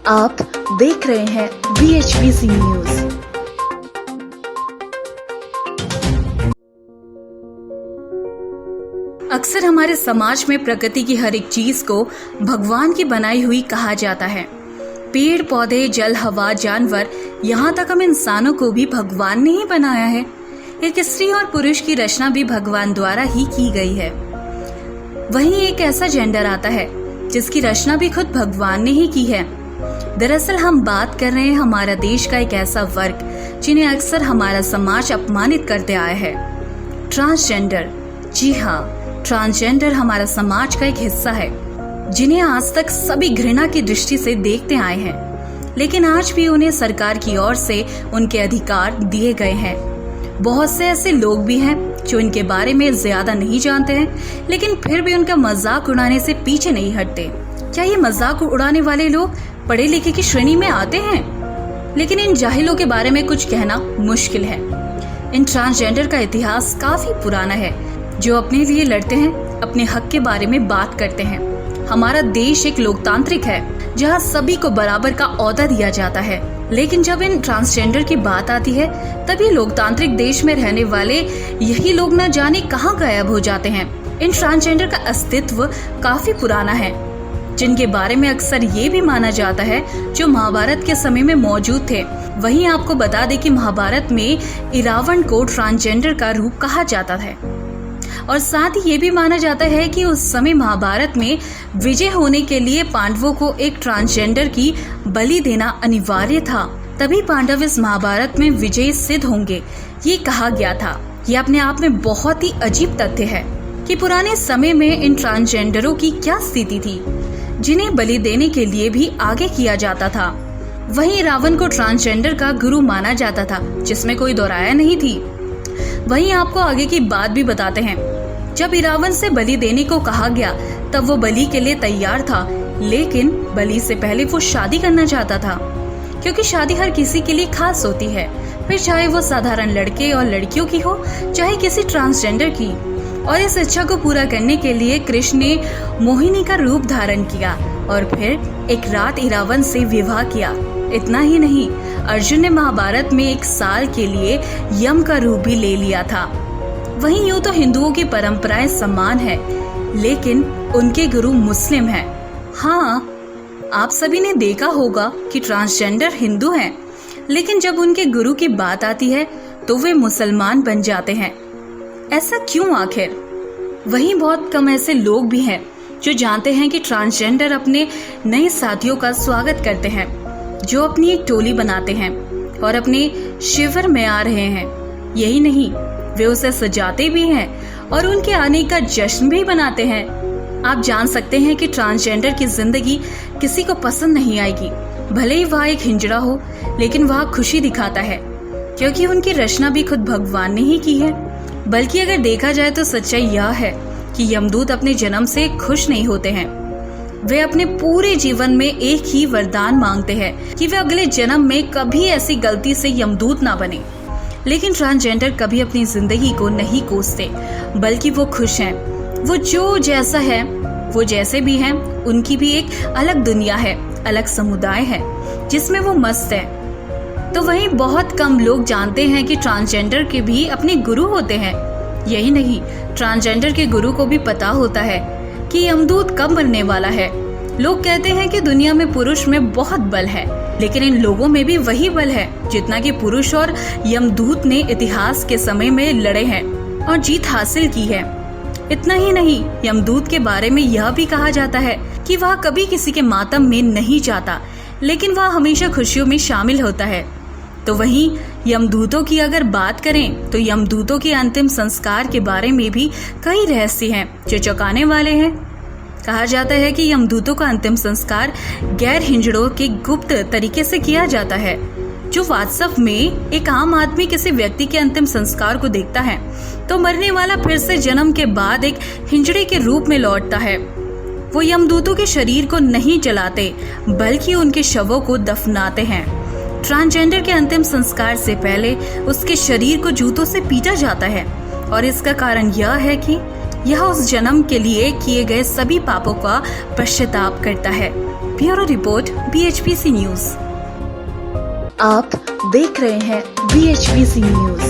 आप देख रहे हैं BHBC न्यूज। अक्सर हमारे समाज में प्रकृति की हर एक चीज को भगवान की बनाई हुई कहा जाता है। पेड़ पौधे, जल, हवा, जानवर, यहाँ तक हम इंसानों को भी भगवान ने ही बनाया है। एक स्त्री और पुरुष की रचना भी भगवान द्वारा ही की गई है। वहीं एक ऐसा जेंडर आता है जिसकी रचना भी खुद भगवान ने ही की है। दरअसल हम बात कर रहे हैं हमारा देश का एक ऐसा वर्ग जिन्हें अक्सर हमारा समाज अपमानित करते आया है, ट्रांसजेंडर। जी हाँ, ट्रांसजेंडर हमारा समाज का एक हिस्सा है जिन्हें आज तक सभी घृणा की दृष्टि से देखते आए हैं, लेकिन आज भी उन्हें सरकार की ओर से उनके अधिकार दिए गए हैं। बहुत से ऐसे लोग भी हैं जो इनके बारे में ज्यादा नहीं जानते हैं, लेकिन फिर भी उनका मजाक उड़ाने से पीछे नहीं हटते। क्या ये मजाक उड़ाने वाले लोग पढ़े लिखे की श्रेणी में आते हैं? लेकिन इन जाहिलों के बारे में कुछ कहना मुश्किल है। इन ट्रांसजेंडर का इतिहास काफी पुराना है, जो अपने लिए लड़ते हैं, अपने हक के बारे में बात करते हैं। हमारा देश एक लोकतांत्रिक है जहाँ सभी को बराबर का ओहदा दिया जाता है, लेकिन जब इन ट्रांसजेंडर की बात आती है तभी लोकतांत्रिक देश में रहने वाले यही लोग न जाने कहाँ गायब हो जाते हैं। इन ट्रांसजेंडर का अस्तित्व काफी पुराना है, जिनके बारे में अक्सर ये भी माना जाता है जो महाभारत के समय में मौजूद थे। वहीं आपको बता दें कि महाभारत में इरावण को ट्रांसजेंडर का रूप कहा जाता है, और साथ ही ये भी माना जाता है कि उस समय महाभारत में विजय होने के लिए पांडवों को एक ट्रांसजेंडर की बलि देना अनिवार्य था, तभी पांडव इस महाभारत में विजयी सिद्ध होंगे, ये कहा गया था। ये अपने आप में बहुत ही अजीब तथ्य है कि पुराने समय में इन ट्रांसजेंडरों की क्या स्थिति थी, जिन्हें बलि देने के लिए भी आगे किया जाता था। वहीं रावण को ट्रांसजेंडर का गुरु माना जाता था, जिसमें कोई दोहराया नहीं थी। वहीं आपको आगे की बात भी बताते हैं। जब इरावण से बलि देने को कहा गया तब वो बलि के लिए तैयार था, लेकिन बलि से पहले वो शादी करना चाहता था, क्योंकि शादी हर किसी के लिए खास होती है, फिर चाहे वो साधारण लड़के और लड़कियों की हो, चाहे किसी ट्रांसजेंडर की। और इस इच्छा को पूरा करने के लिए कृष्ण ने मोहिनी का रूप धारण किया और फिर एक रात इरावण से विवाह किया। इतना ही नहीं, अर्जुन ने महाभारत में 1 साल के लिए यम का रूप भी ले लिया था। वहीं यूं तो हिंदुओं की परंपराएं समान है, लेकिन उनके गुरु मुस्लिम हैं। हाँ, आप सभी ने देखा होगा कि ट्रांसजेंडर हिंदू हैं, लेकिन जब उनके गुरु की बात आती है तो वे मुसलमान बन जाते हैं। ऐसा क्यों आखिर? वहीं बहुत कम ऐसे लोग भी हैं जो जानते हैं कि ट्रांसजेंडर अपने नए साथियों का स्वागत करते हैं, जो अपनी एक टोली बनाते हैं और अपने शिविर में आ रहे हैं। यही नहीं, वे उसे सजाते भी हैं और उनके आने का जश्न भी मनाते हैं। आप जान सकते हैं कि ट्रांसजेंडर की जिंदगी किसी को पसंद नहीं आएगी, भले ही वह एक हिंजड़ा हो, लेकिन वह खुशी दिखाता है, क्योंकि उनकी रचना भी खुद भगवान ने ही की है। बल्कि अगर देखा जाए तो सच्चाई यह है कि यमदूत अपने जन्म से खुश नहीं होते हैं। वे अपने पूरे जीवन में एक ही वरदान मांगते हैं कि वे अगले जन्म में कभी ऐसी गलती से यमदूत ना बने। लेकिन ट्रांसजेंडर कभी अपनी जिंदगी को नहीं कोसते, बल्कि वो खुश हैं। वो जो जैसा है, वो जैसे भी हैं, उनकी भी एक अलग दुनिया है, अलग समुदाय है जिसमें वो मस्त है। तो वहीं बहुत कम लोग जानते हैं कि ट्रांसजेंडर के भी अपने गुरु होते हैं। यही नहीं, ट्रांसजेंडर के गुरु को भी पता होता है कि यमदूत कब मरने वाला है। लोग कहते हैं कि दुनिया में पुरुष में बहुत बल है, लेकिन इन लोगों में भी वही बल है जितना कि पुरुष और यमदूत ने इतिहास के समय में लड़े हैं और जीत हासिल की है। इतना ही नहीं, यमदूत के बारे में यह भी कहा जाता है कि वह कभी किसी के मातम में नहीं जाता, लेकिन वह हमेशा खुशियों में शामिल होता है। तो वहीं यमदूतों की अगर बात करें तो यमदूतों के अंतिम संस्कार के बारे में भी कई रहस्य हैं जो चौंकाने वाले हैं। कहा जाता है कि यमदूतों का अंतिम संस्कार गैर हिंजड़ों के गुप्त तरीके से किया जाता है। जो वास्तव में एक आम आदमी किसी व्यक्ति के अंतिम संस्कार को देखता है तो मरने वाला फिर से जन्म के बाद एक हिंजड़े के रूप में लौटता है। वो यमदूतों के शरीर को नहीं जलाते, बल्कि उनके शवों को दफनाते हैं। ट्रांसजेंडर के अंतिम संस्कार से पहले उसके शरीर को जूतों से पीटा जाता है, और इसका कारण यह है कि यह उस जन्म के लिए किए गए सभी पापों का पश्चाताप करता है। Bureau report BHPC news. आप देख रहे हैं BHPC न्यूज।